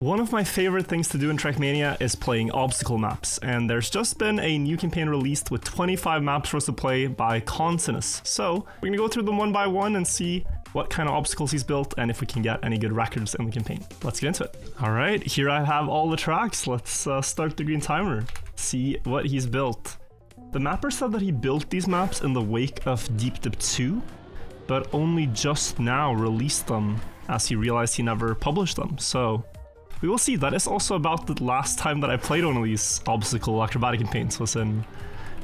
One of my favorite things to do in Trackmania is playing obstacle maps, and there's just been a new campaign released with 25 maps for us to play by Consinus. So we're gonna go through them one by one and see what kind of obstacles he's built and if we can get any good records in the campaign. Let's get into it. Alright, here I have all the tracks. Let's start the green timer, see what he's built. The mapper said that he built these maps in the wake of Deep Dip 2, but only just now released them as he realized he never published them, so we will see. That is also about the last time that I played one of these obstacle acrobatic campaigns, was in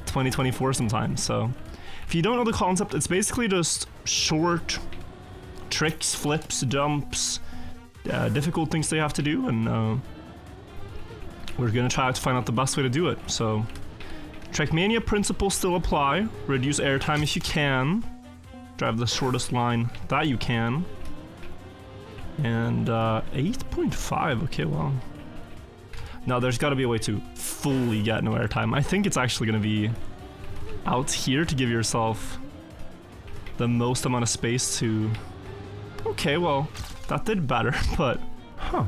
2024 sometime. So if you don't know the concept, it's basically just short tricks, flips, jumps, difficult things they have to do, and we're gonna try to find out the best way to do it. So Trackmania principles still apply. Reduce airtime if you can. Drive the shortest line that you can. And 8.5, okay, well. Now there's gotta be a way to fully get no airtime. I think it's actually gonna be out here to give yourself the most amount of space to... Okay, well, that did better, but... Huh.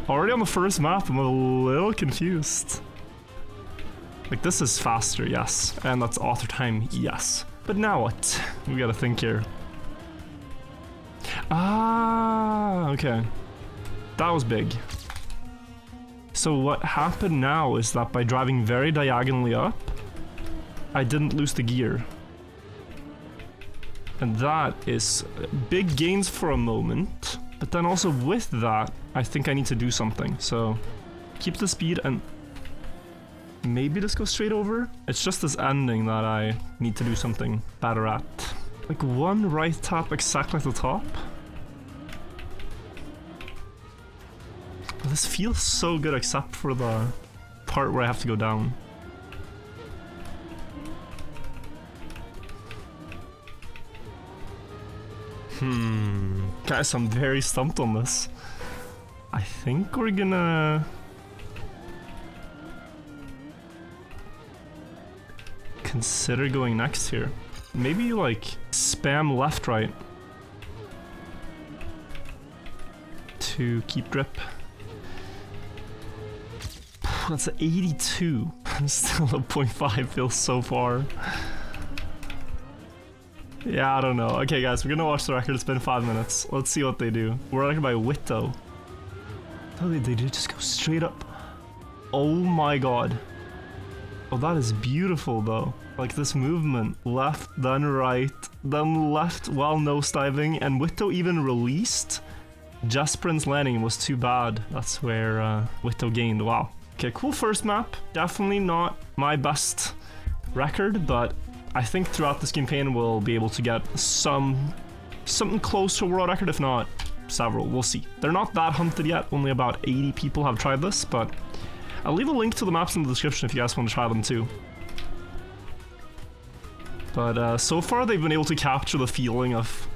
Already on the first map, I'm a little confused. Like, this is faster, yes. And that's author time, yes. But now what? We gotta think here. Ah, okay. That was big. So what happened now is that by driving very diagonally up, I didn't lose the gear. And that is big gains for a moment, but then also with that, I think I need to do something. So keep the speed and maybe just go straight over. It's just this ending that I need to do something better at. Like one right tap exactly at the top. This feels so good except for the part where I have to go down. Guys, I'm very stumped on this. I think we're gonna... consider going next here. Maybe like spam left right to keep drip. That's an 82. Still a 0.5 feels so far. Yeah, I don't know. Okay guys, we're gonna watch the record. It's been 5 minutes. Let's see what they do. We're record by Wirtual. Oh, they did just go straight up. Oh my god. Oh, that is beautiful though. Like this movement. Left, then right, then left while nosediving, and Wirtual even released Jesper's landing was too bad. That's where Wirtual gained. Wow. Okay, cool first map. Definitely not my best record, but I think throughout this campaign we'll be able to get something close to a world record, if not several. We'll see. They're not that hunted yet. Only about 80 people have tried this, but I'll leave a link to the maps in the description if you guys want to try them too. But so far they've been able to capture the feeling of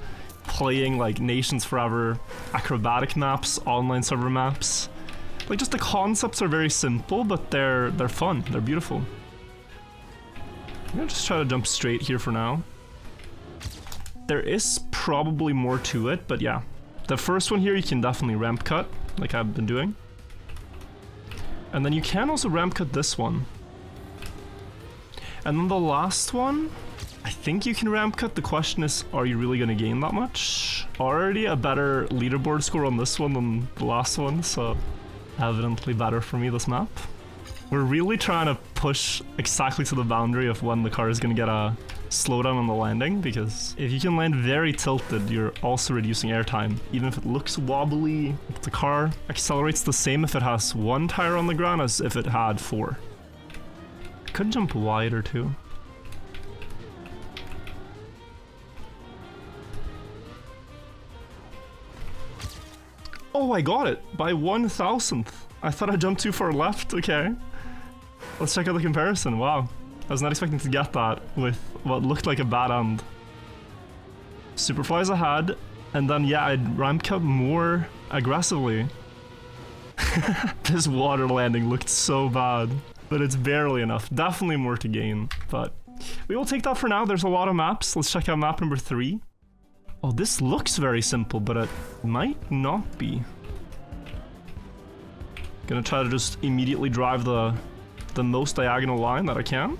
playing like Nations Forever acrobatic maps, online server maps. Like, just the concepts are very simple, but they're fun. They're beautiful. I'm gonna just try to jump straight here for now. There is probably more to it, but yeah. The first one here you can definitely ramp cut, like I've been doing. And then you can also ramp cut this one. And then the last one, I think you can ramp cut. The question is, are you really gonna gain that much? Already a better leaderboard score on this one than the last one, so evidently better for me this map. We're really trying to push exactly to the boundary of when the car is gonna get a slowdown on the landing, because if you can land very tilted, you're also reducing airtime. Even if it looks wobbly, the car accelerates the same if it has one tire on the ground as if it had 4. Could jump wider too. Oh, I got it by 1,000th. I thought I jumped too far left. Okay. Let's check out the comparison. Wow. I was not expecting to get that with what looked like a bad end. Superfly's ahead, and then yeah, I'd ramp cut more aggressively. This water landing looked so bad, but it's barely enough. Definitely more to gain, but we will take that for now. There's a lot of maps. Let's check out map number 3. Oh, this looks very simple, but it might not be. Gonna try to just immediately drive the most diagonal line that I can.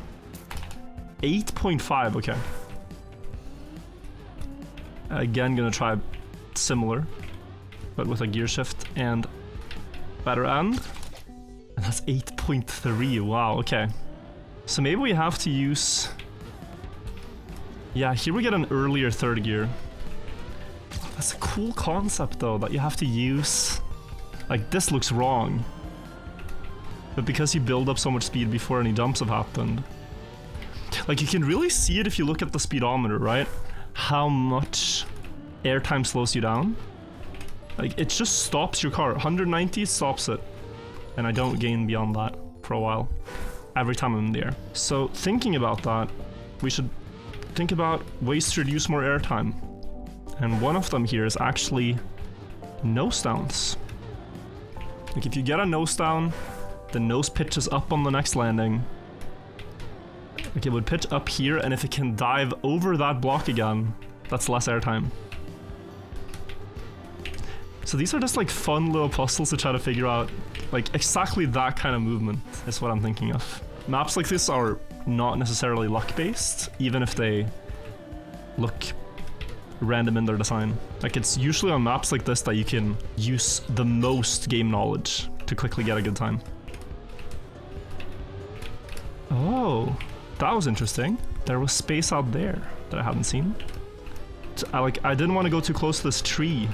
8.5, okay. Again, gonna try similar, but with a gear shift and better end. And that's 8.3, wow, okay. So maybe we have to use... Yeah, here we get an earlier third gear. That's a cool concept though, that you have to use... Like, this looks wrong. But because you build up so much speed before any jumps have happened. Like, you can really see it if you look at the speedometer, right? How much airtime slows you down. Like, it just stops your car. 190 stops it. And I don't gain beyond that for a while. Every time I'm in the air. So, thinking about that, we should think about ways to reduce more airtime. And one of them here is actually nose downs. Like, if you get a nose down, the nose pitches up on the next landing. Like, it would pitch up here, and if it can dive over that block again, that's less airtime. So these are just like fun little puzzles to try to figure out. Like, exactly that kind of movement is what I'm thinking of. Maps like this are not necessarily luck-based, even if they look random in their design. Like, it's usually on maps like this that you can use the most game knowledge to quickly get a good time. Oh, that was interesting. There was space out there that I hadn't seen. I didn't want to go too close to this tree,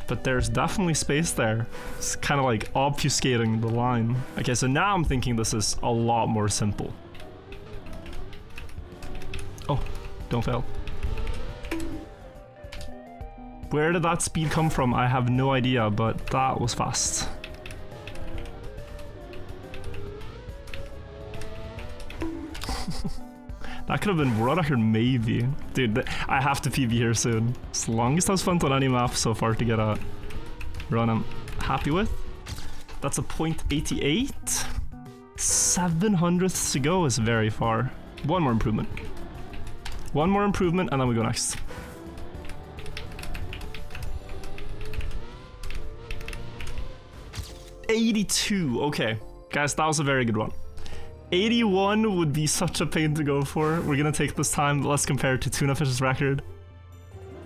but there's definitely space there. It's kind of like obfuscating the line. Okay, so now I'm thinking this is a lot more simple. Oh, don't fail. Where did that speed come from? I have no idea, but that was fast. That could have been world record, maybe. Dude, I have to PB here soon. As long as that's fun on any map so far to get a run I'm happy with. That's a 0.88. 700ths to go is very far. One more improvement. One more improvement and then we go next. $82, okay. Guys, that was a very good one. 81 would be such a pain to go for. We're gonna take this time, let's compare it to Tunafish's record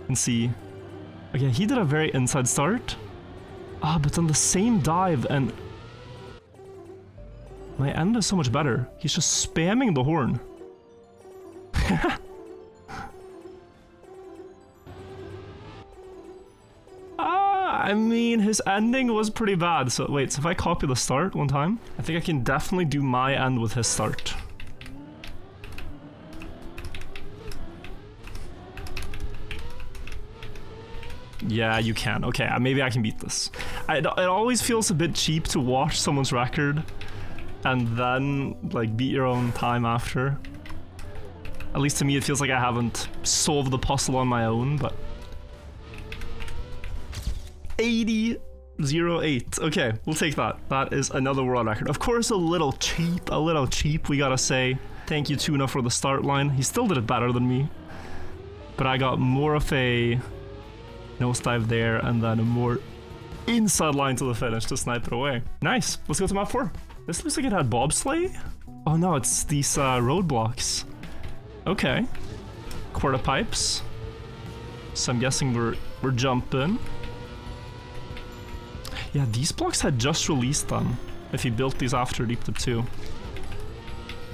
and see. Okay, he did a very inside start. Ah, but on the same dive, and my end is so much better. He's just spamming the horn. I mean, his ending was pretty bad. So wait, so if I copy the start one time, I think I can definitely do my end with his start. Yeah, you can. Okay, maybe I can beat this. It always feels a bit cheap to watch someone's record and then like beat your own time after. At least to me, it feels like I haven't solved the puzzle on my own, but 80.08. Okay, we'll take that. That is another world record. Of course, a little cheap, we gotta say. Thank you, Tuna, for the start line. He still did it better than me. But I got more of a nosedive there and then a more inside line to the finish to snipe it away. Nice. Let's go to map 4. This looks like it had bobsleigh. Oh no, it's these roadblocks. Okay. Quarter pipes. So I'm guessing we're jumping. Yeah, these blocks had just released them. If you built these after Deep Dip 2.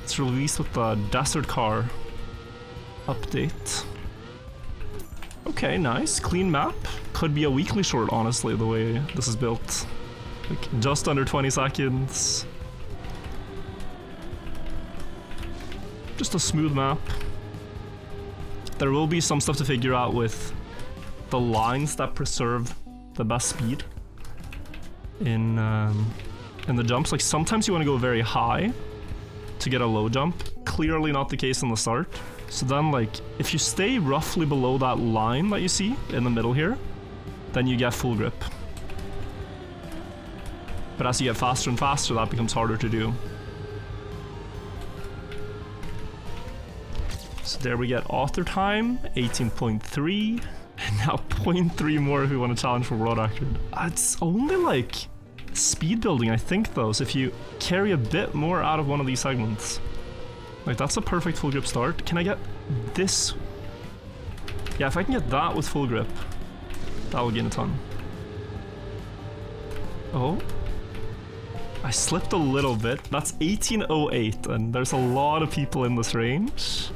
It's released with the Desert Car update. Okay, nice. Clean map. Could be a weekly short, honestly, the way this is built. Like, just under 20 seconds. Just a smooth map. There will be some stuff to figure out with the lines that preserve the best speed in the jumps. Like, sometimes you want to go very high to get a low jump. Clearly not the case in the start. So then, like, if you stay roughly below that line that you see in the middle here, then you get full grip. But as you get faster and faster, that becomes harder to do. So there we get author time, 18.3. And now 0.3 more if we want to challenge for world record. It's only like speed building, I think, though, is if you carry a bit more out of one of these segments. Like, that's a perfect full grip start. Can I get this? Yeah, if I can get that with full grip, that will gain a ton. Oh. I slipped a little bit. That's 1808, and there's a lot of people in this range.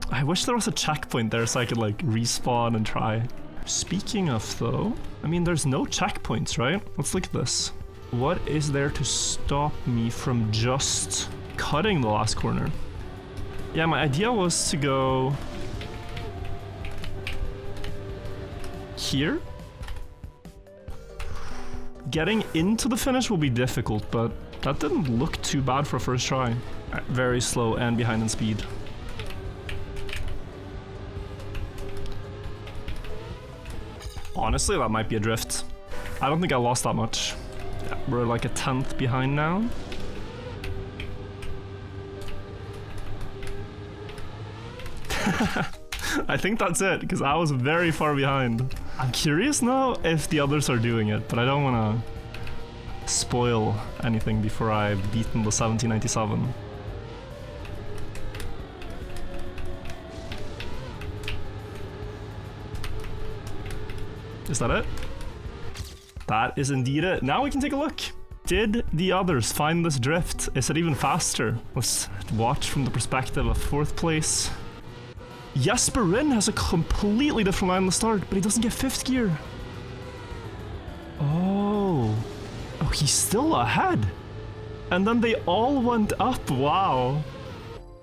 I wish there was a checkpoint there so I could, like, respawn and try. Speaking of, though, I mean, there's no checkpoints, right? Let's look at this. What is there to stop me from just cutting the last corner? Yeah, my idea was to go here. Getting into the finish will be difficult, but that didn't look too bad for a first try. Very slow and behind in speed. Honestly, that might be a drift. I don't think I lost that much. Yeah, we're like a 10th behind now. I think that's it, because I was very far behind. I'm curious now if the others are doing it, but I don't want to spoil anything before I've beaten the 1797. Is that it? That is indeed it. Now we can take a look. Did the others find this drift? Is it even faster? Let's watch from the perspective of 4th place. Jesperin has a completely different line on the start, but he doesn't get 5th gear. Oh, he's still ahead. And then they all went up. Wow.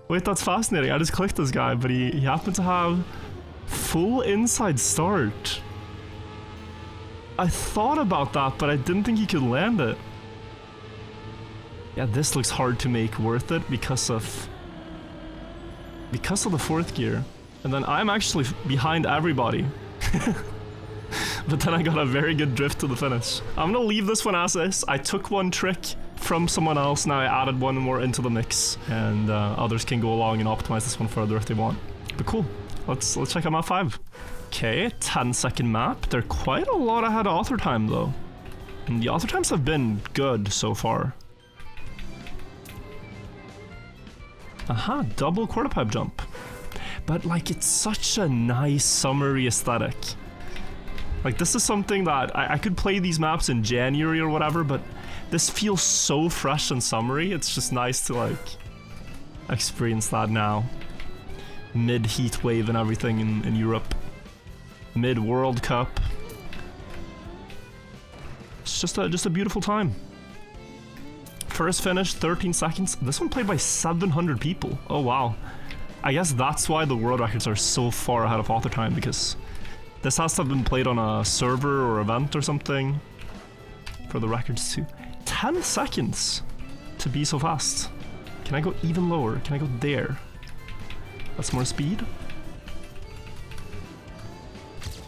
Wait, that's fascinating. I just clicked this guy, but he happened to have full inside start. I thought about that, but I didn't think he could land it. Yeah, this looks hard to make worth it because of the 4th gear. And then I'm actually behind everybody. But then I got a very good drift to the finish. I'm gonna leave this one as is. I took one trick from someone else, now I added one more into the mix. And others can go along and optimize this one further if they want. But cool, let's check out map 5. Okay, 10-second map. They're quite a lot ahead of author time though. And the author times have been good so far. Aha, double quarter pipe jump. But like, it's such a nice summery aesthetic. Like, this is something that I could play these maps in January or whatever, but this feels so fresh and summery. It's just nice to like experience that now. Mid heat wave and everything in Europe. Mid World Cup. It's just a beautiful time. First finish, 13 seconds. This one played by 700 people. Oh wow. I guess that's why the world records are so far ahead of author time, because this has to have been played on a server or event or something for the records to 10 seconds to be so fast. Can I go even lower? Can I go there? That's more speed.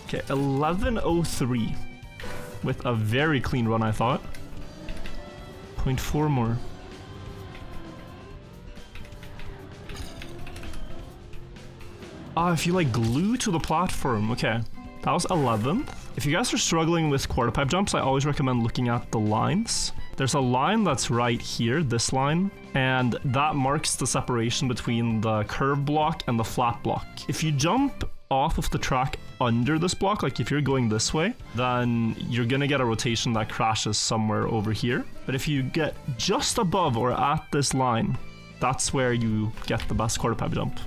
Okay, 11:03 with a very clean run, I thought. 0.4 more. Ah, if you like glue to the platform, okay. That was 11th. If you guys are struggling with quarter pipe jumps, I always recommend looking at the lines. There's a line that's right here, this line, and that marks the separation between the curve block and the flat block. If you jump off of the track under this block, like if you're going this way, then you're gonna get a rotation that crashes somewhere over here. But if you get just above or at this line, that's where you get the best quarter pipe jump.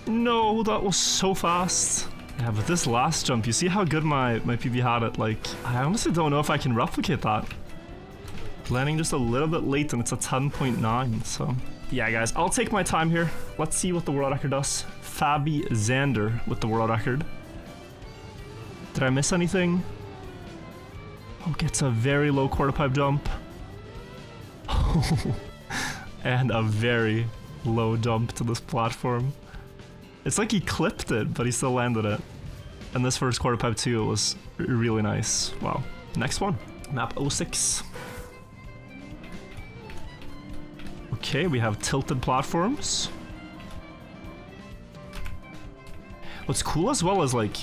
No, that was so fast. Yeah, but this last jump, you see how good my PB had it? Like, I honestly don't know if I can replicate that. Landing just a little bit late and it's a 10.9, so... Yeah, guys, I'll take my time here. Let's see what the world record does. Fabi Xander with the world record. Did I miss anything? Oh, gets a very low quarter pipe jump. And a very low jump to this platform. It's like he clipped it, but he still landed it. And this first quarter pipe too, it was really nice. Wow. Next one. Map 06. Okay, we have tilted platforms. What's cool as well is like,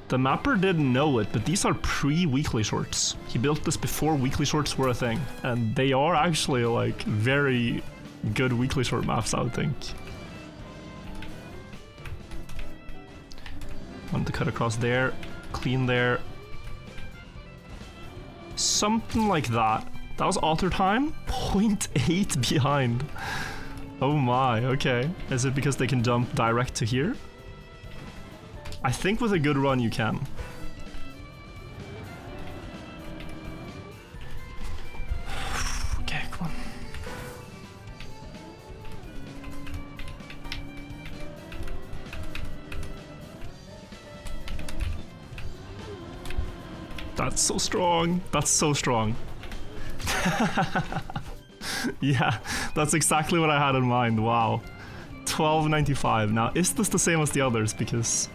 the mapper didn't know it, but these are pre-weekly shorts. He built this before weekly shorts were a thing. And they are actually like very good weekly short maps, I would think. Wanted to cut across there, clean there. Something like that. That was author time, 0.8 behind. Oh my, okay. Is it because they can jump direct to here? I think with a good run you can. Okay, come on. That's so strong. That's so strong. Yeah, that's exactly what I had in mind. Wow. 1295. Now, is this the same as the others? Because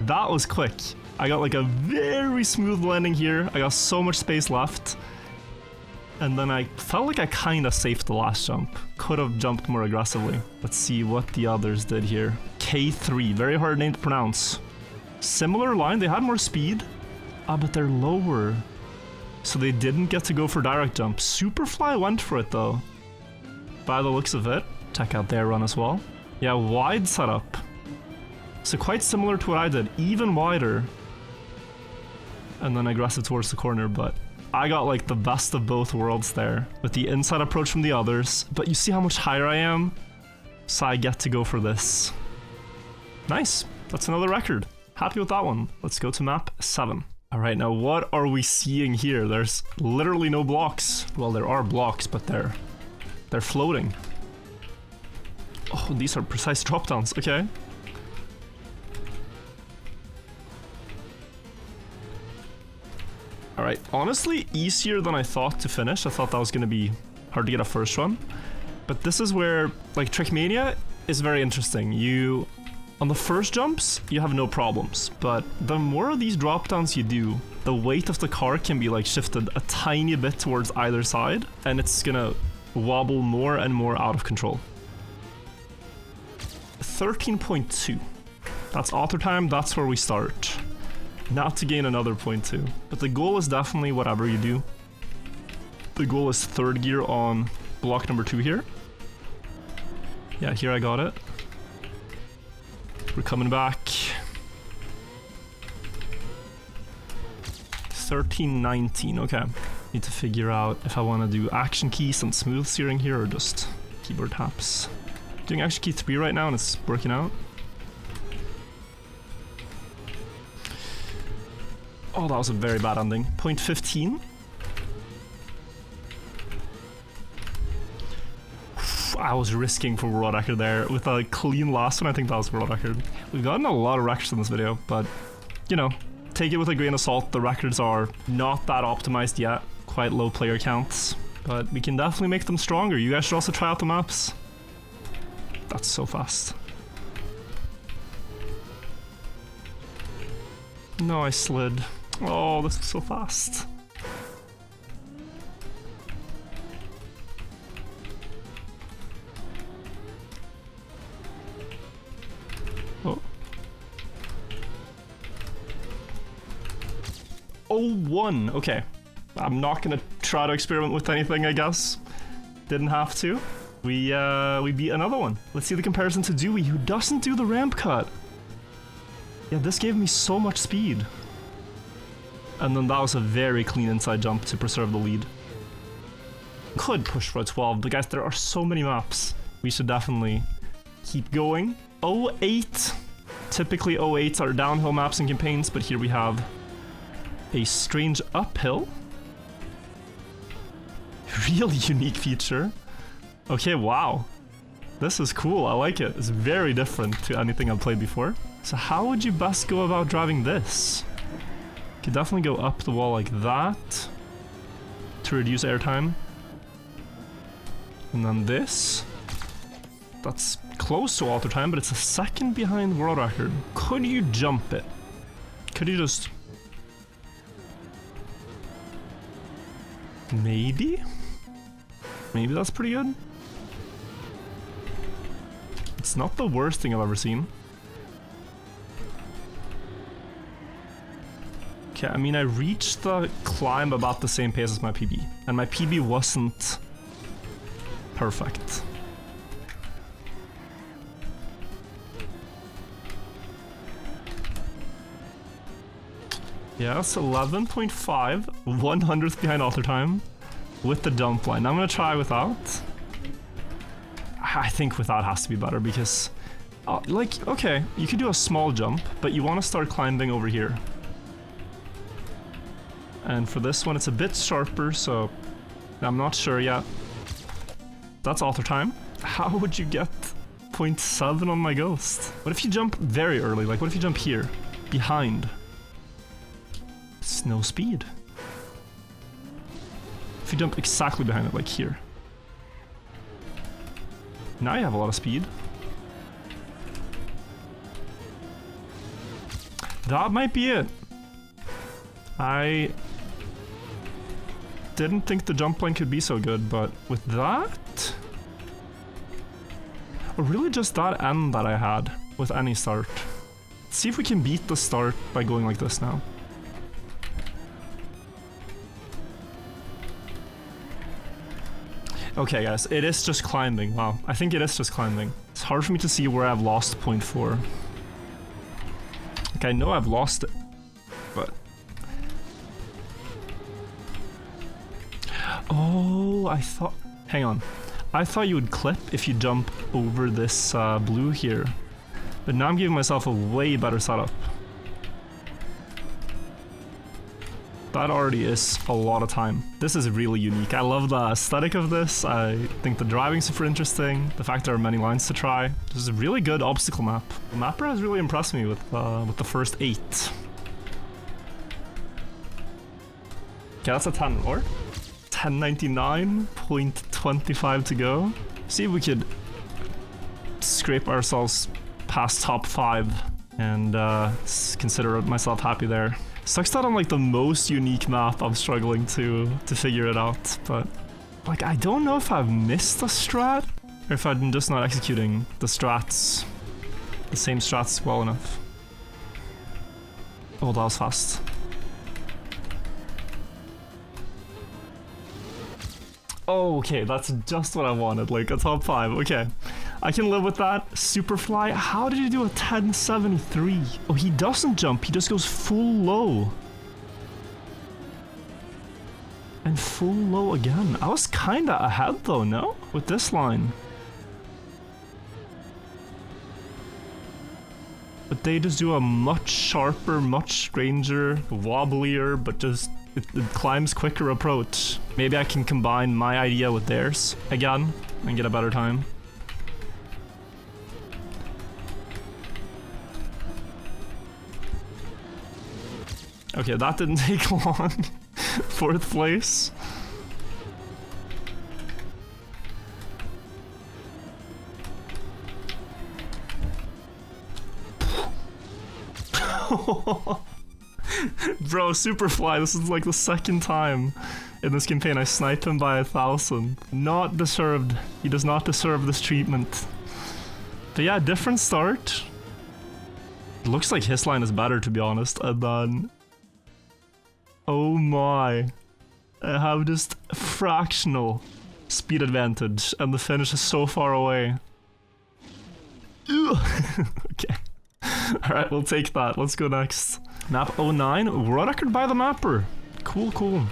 that was quick. I got like a very smooth landing here. I got so much space left. And then I felt like I kind of saved the last jump. Could have jumped more aggressively. Let's see what the others did here. K3, very hard name to pronounce. Similar line, they had more speed. Ah, but they're lower. So they didn't get to go for direct jump. Superfly went for it though. By the looks of it. Check out their run as well. Yeah, wide setup. So quite similar to what I did, even wider. And then aggressive towards the corner, but I got like the best of both worlds there with the inside approach from the others. But you see how much higher I am? So I get to go for this. Nice, that's another record. Happy with that one. Let's go to map 7. All right, now what are we seeing here? There's literally no blocks. Well, there are blocks, but they're floating. Oh, these are precise drop downs, okay. All right, honestly, easier than I thought to finish. I thought that was gonna be hard to get a first run. But this is where, like, Trackmania is very interesting. On the first jumps, you have no problems, but the more of these drop downs you do, the weight of the car can be like shifted a tiny bit towards either side, and it's gonna wobble more and more out of control. 13.2. That's author time, that's where we start. Not to gain another 0.2, but the goal is definitely whatever you do. The goal is third gear on block number 2 here. Yeah, here I got it. We're coming back. 1319, okay. Need to figure out if I want to do action keys and smooth steering here or just keyboard taps. Doing action key 3 right now and it's working out. Oh, that was a very bad ending. 0.15. I was risking for world record there with a clean last one. I think that was world record. We've gotten a lot of records in this video, but you know, take it with a grain of salt. The records are not that optimized yet, quite low player counts, but we can definitely make them stronger. You guys should also try out the maps. That's so fast. No, I slid. Oh, this is so fast. Oh, 01. Okay. I'm not gonna try to experiment with anything, I guess. Didn't have to. We beat another one. Let's see the comparison to Dewey, who doesn't do the ramp cut. Yeah, this gave me so much speed. And then that was a very clean inside jump to preserve the lead. Could push for a 12, but guys, there are so many maps. We should definitely keep going. 08. Typically 08s are downhill maps and campaigns, but here we have a strange uphill. Really unique feature. Okay, wow. This is cool, I like it. It's very different to anything I've played before. So how would you best go about driving this? Could definitely go up the wall like that to reduce airtime. And then this. That's close to author time, but it's a second behind world record. Could you jump it? Could you just... Maybe? Maybe that's pretty good. It's not the worst thing I've ever seen. Okay, I mean, I reached the climb about the same pace as my PB, and my PB wasn't perfect. Yeah, that's 11.5, 100th behind author time with the dump line. I'm gonna try without. I think without has to be better because, like, okay, you could do a small jump, but you want to start climbing over here. And for this one, it's a bit sharper, so I'm not sure yet. That's author time. How would you get 0.7 on my ghost? What if you jump very early? Like, what if you jump here, behind? It's no speed. If you jump exactly behind it, like here. Now you have a lot of speed. That might be it. I didn't think the jump line could be so good, but with that... Or really just that end that I had with any start. Let's see if we can beat the start by going like this now. Okay guys, it is just climbing. Wow, I think it is just climbing. It's hard for me to see where I've lost 0.4. Like, I know I've lost it, but... Oh, I thought... Hang on. I thought you would clip if you jump over this blue here. But now I'm giving myself a way better setup. That already is a lot of time. This is really unique. I love the aesthetic of this. I think the driving's super interesting. The fact there are many lines to try. This is a really good obstacle map. The mapper has really impressed me with the first 8. Okay, that's a 10 or 1099.25 to go. See if we could scrape ourselves past top 5 and consider myself happy there. Sucks that on like the most unique map I'm struggling to figure it out, but like I don't know if I've missed a strat or if I'm just not executing the same strats well enough. Oh, that was fast. Oh, okay, that's just what I wanted, like a top 5, okay. I can live with that. Superfly, how did he do a 1073? Oh, he doesn't jump, he just goes full low. And full low again. I was kinda ahead though, no? With this line. But they just do a much sharper, much stranger, wobblier, but just it climbs quicker approach. Maybe I can combine my idea with theirs again and get a better time. Okay, that didn't take long. 4th place. Bro, Superfly, this is like the 2nd time in this campaign I sniped him by 1,000. Not deserved. He does not deserve this treatment. But yeah, different start. It looks like his line is better, to be honest, and then... Oh my. I have just fractional speed advantage, and the finish is so far away. Okay. Alright, we'll take that. Let's go next. Map 09, world record by the mapper. Cool, cool.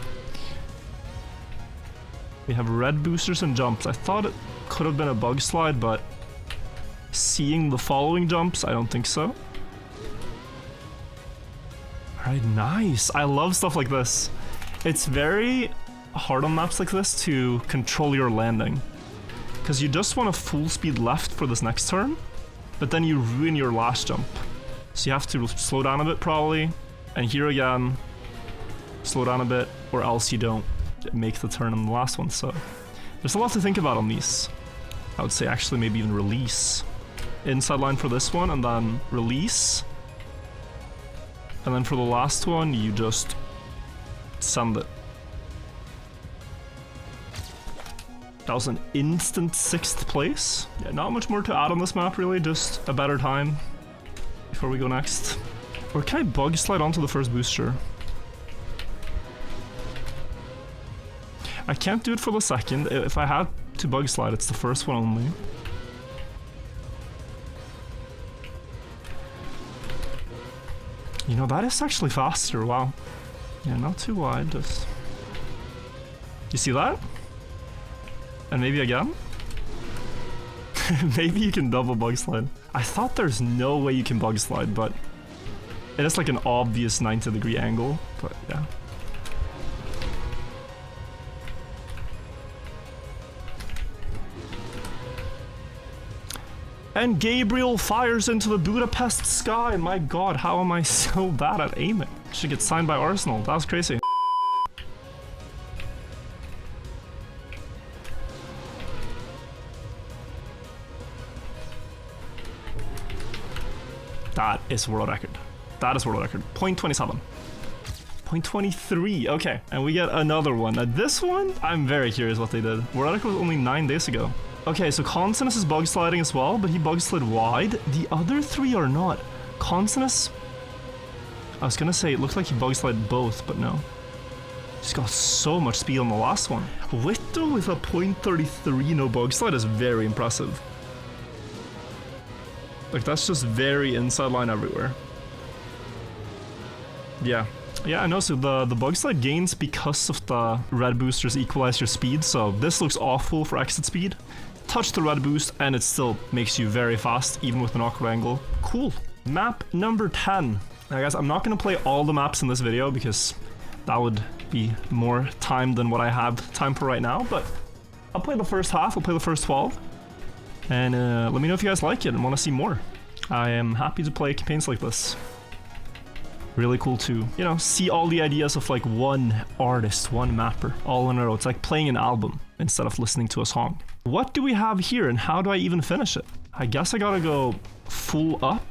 We have red boosters and jumps. I thought it could have been a bug slide, but seeing the following jumps, I don't think so. Alright, nice. I love stuff like this. It's very hard on maps like this to control your landing. Because you just want a full speed left for this next turn, but then you ruin your last jump. So you have to slow down a bit probably, and here again, slow down a bit, or else you don't make the turn on the last one. So there's a lot to think about on these. I would say actually maybe even release. Inside line for this one, and then release. And then for the last one, you just send it. That was an instant 6th place. Yeah, not much more to add on this map really, just a better time before we go next. Or can I bug slide onto the first booster? I can't do it for the second. If I had to bug slide, it's the first one only. You know, that is actually faster, wow. Yeah, not too wide, just... You see that? And maybe again? Maybe you can double bug slide. I thought there's no way you can bug slide, but it is like an obvious 90-degree angle, but yeah. And Gabriel fires into the Budapest sky. My god, how am I so bad at aiming? Should get signed by Arsenal. That was crazy. That is world record. That is world record. 0.27. 0.23. Okay, and we get another one. Now this one, I'm very curious what they did. World record was only 9 days ago. Okay, so Consonus is bug sliding as well, but he bug slid wide. The other three are not. Consonus, I was gonna say it looked like he bug slid both, but no. He's got so much speed on the last one. Wirtual with a 0.33 no bug slide is very impressive. Like, that's just very inside line everywhere. Yeah. Yeah, I know, so the bug slide gains because of the red boosters equalize your speed, so this looks awful for exit speed. Touch the red boost and it still makes you very fast, even with an awkward angle. Cool. Map number 10. Now guys, I'm not going to play all the maps in this video because that would be more time than what I have time for right now, but I'll play the first half, I'll play the first 12. And let me know if you guys like it and want to see more. I am happy to play campaigns like this. Really cool to, you know, see all the ideas of like one artist, one mapper, all in a row. It's like playing an album instead of listening to a song. What do we have here and how do I even finish it? I guess I gotta go full up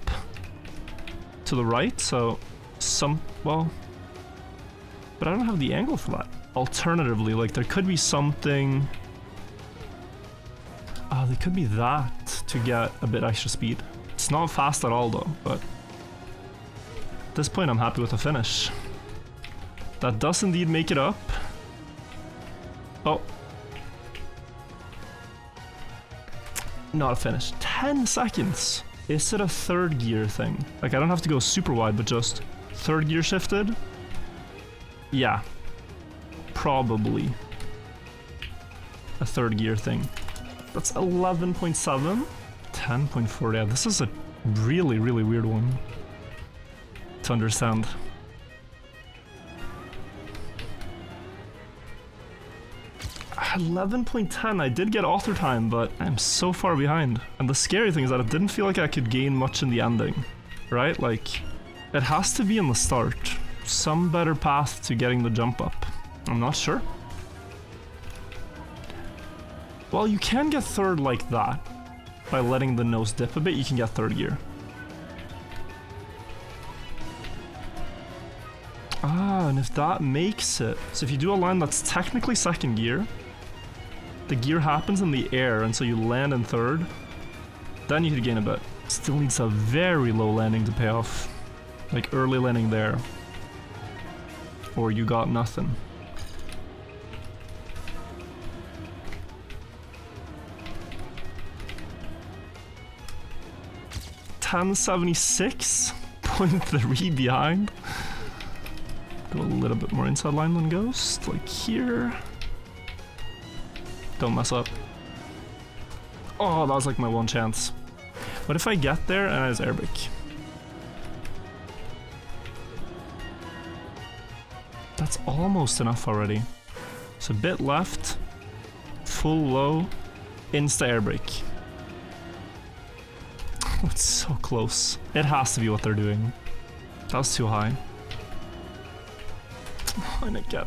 to the right, so well, but I don't have the angle for that. Alternatively, like there could be something... there could be that to get a bit extra speed. It's not fast at all though, but at this point I'm happy with the finish. That does indeed make it up. Oh. Not a finish. 10 seconds! Is it a third gear thing? Like I don't have to go super wide, but just third gear shifted? Yeah. Probably a third gear thing. That's 11.7. 10.4, yeah, this is a really, really weird one to understand. At 11.10, I did get author time, but I'm so far behind. And the scary thing is that it didn't feel like I could gain much in the ending, right? Like, it has to be in the start. Some better path to getting the jump up. I'm not sure. Well, you can get third like that. By letting the nose dip a bit, you can get third gear. Ah, and if that makes it... So if you do a line that's technically second gear, the gear happens in the air, and so you land in third, then you could gain a bit. Still needs a very low landing to pay off. Like early landing there. Or you got nothing. .3 behind. Go a little bit more inside line than Ghost, like here. Don't mess up. Oh, that was like my one chance. What if I get there and it's airbrake? That's almost enough already. So a bit left, full low, insta airbrake. Oh, it's so close. It has to be what they're doing. That was too high. Oh, and again.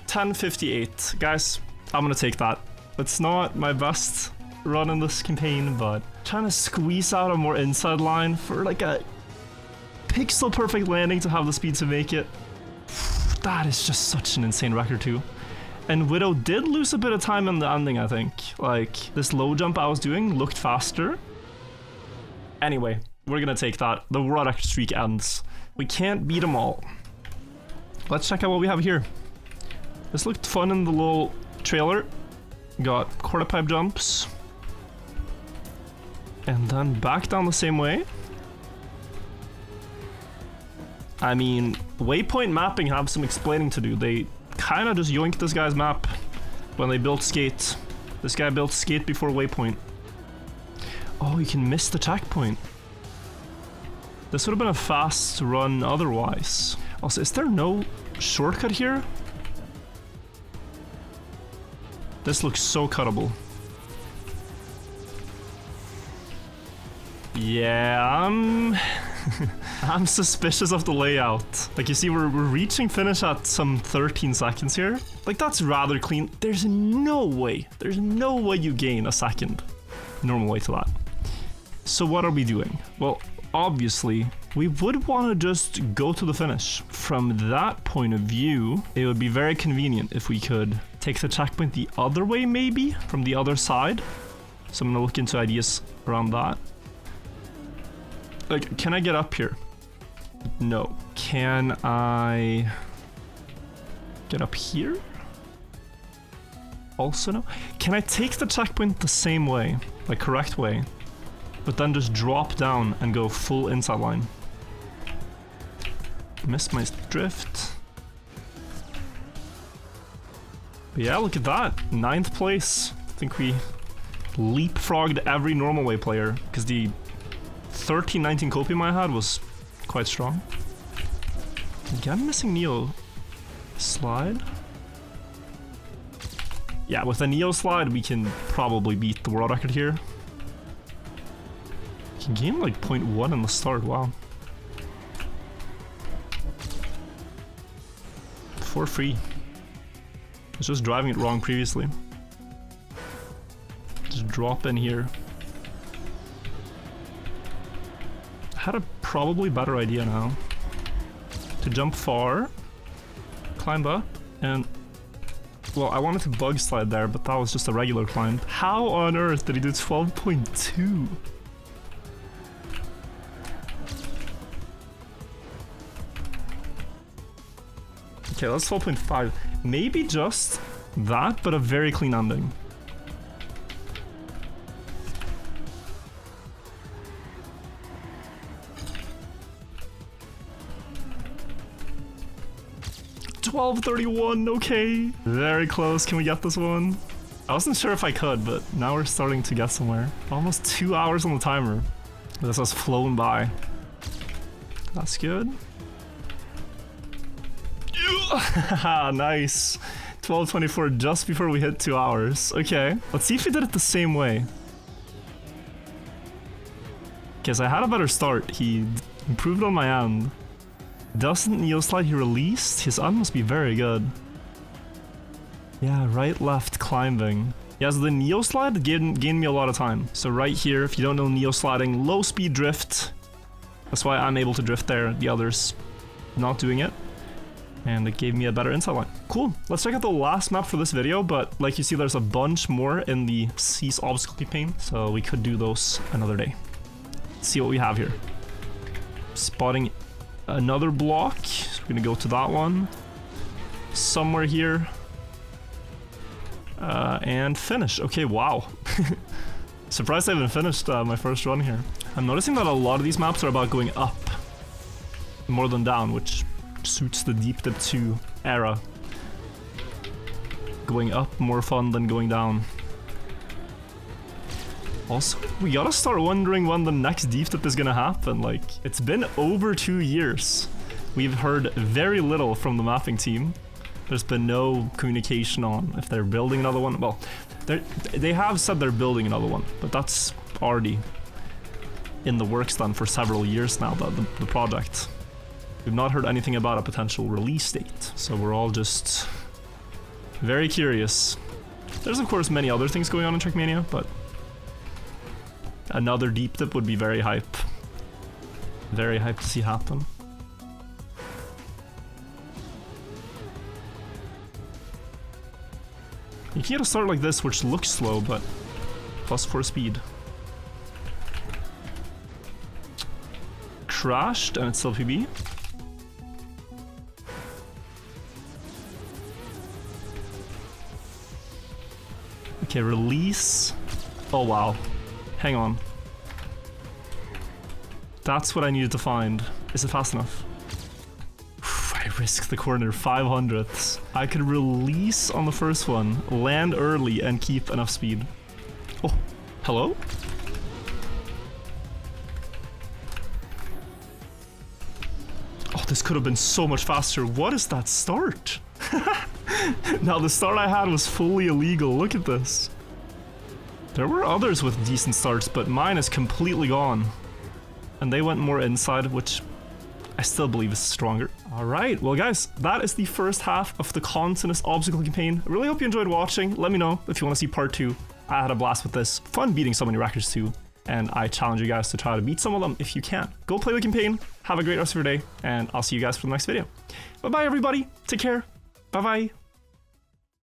$10.58. Guys, I'm gonna take that. It's not my best run in this campaign, but trying to squeeze out a more inside line for like a pixel perfect landing to have the speed to make it. That is just such an insane record too. And Widow did lose a bit of time in the ending, I think. Like, this low jump I was doing looked faster. Anyway, we're gonna take that. The world record streak ends. We can't beat them all. Let's check out what we have here. This looked fun in the little trailer. Got quarter pipe jumps. And then back down the same way. I mean, waypoint mapping have some explaining to do. They kind of just yoinked this guy's map when they built skate. This guy built skate before waypoint. Oh, you can miss the checkpoint. This would have been a fast run otherwise. Also, is there no shortcut here? This looks so cuttable. Yeah, I'm suspicious of the layout. Like, you see, we're reaching finish at some 13 seconds here. Like, that's rather clean. There's no way you gain a second normal way to that. So what are we doing? Well, obviously, we would want to just go to the finish. From that point of view, it would be very convenient if we could take the checkpoint the other way, maybe, from the other side. So I'm gonna look into ideas around that. Like, can I get up here? No. Can I get up here? Also no. Can I take the checkpoint the same way, like correct way, but then just drop down and go full inside line? Missed my drift. But yeah, look at that. 9th place. I think we leapfrogged every normal way player, because the 1319 copium I had was quite strong. Yeah, I'm missing Neo slide. Yeah, with a Neo slide, we can probably beat the world record here. You can gain like 0.1 in the start, wow. For free. I was just driving it wrong previously. Just drop in here. I had a probably better idea now. To jump far, climb up, and well, I wanted to bug slide there, but that was just a regular climb. How on earth did he do 12.2? Okay, that's 12.5. Maybe just that, but a very clean ending. $12.31, okay. Very close, can we get this one? I wasn't sure if I could, but now we're starting to get somewhere. Almost 2 hours on the timer. This has flown by. That's good. Nice. 12:24 just before we hit 2 hours. Okay, let's see if we did it the same way. Because I had a better start. He improved on my end. Doesn't Neo slide he released? His end must be very good. Yeah, right, left, climbing. Yeah, so the Neo slide gained me a lot of time. So right here, if you don't know Neo sliding, low speed drift. That's why I'm able to drift there, the others not doing it. And it gave me a better inside line. Cool, let's check out the last map for this video, but like you see, there's a bunch more in the Cease obstacle campaign, so we could do those another day. Let's see what we have here. Spotting another block, so we're gonna go to that one. Somewhere here. And finish. Okay, wow. Surprised I haven't finished my first run here. I'm noticing that a lot of these maps are about going up more than down, which suits the Deep Dip 2 era. Going up more fun than going down. Also, we gotta start wondering when the next Deep Dip is gonna happen. Like, it's been over 2 years. We've heard very little from the mapping team. There's been no communication on if they're building another one. Well, they have said they're building another one, but that's already in the works done for several years now, the project. We've not heard anything about a potential release date, so we're all just very curious. There's of course many other things going on in Trackmania, but another Deep Dip would be very hype. Very hype to see happen. You can get a start like this, which looks slow, but +4 speed. Crashed, and it's still PB. Okay, release. Oh wow. Hang on. That's what I needed to find. Is it fast enough? I risked the corner 500ths. I could release on the first one, land early, and keep enough speed. Oh, hello? Oh, this could have been so much faster. What is that start? Now, the start I had was fully illegal. Look at this. There were others with decent starts, but mine is completely gone. And they went more inside, which I still believe is stronger. Alright, well guys, that is the first half of the Continus Obstacle Campaign. I really hope you enjoyed watching. Let me know if you want to see part 2. I had a blast with this. Fun beating so many records too. And I challenge you guys to try to beat some of them if you can. Go play the campaign, have a great rest of your day, and I'll see you guys for the next video. Bye bye everybody, take care, bye bye.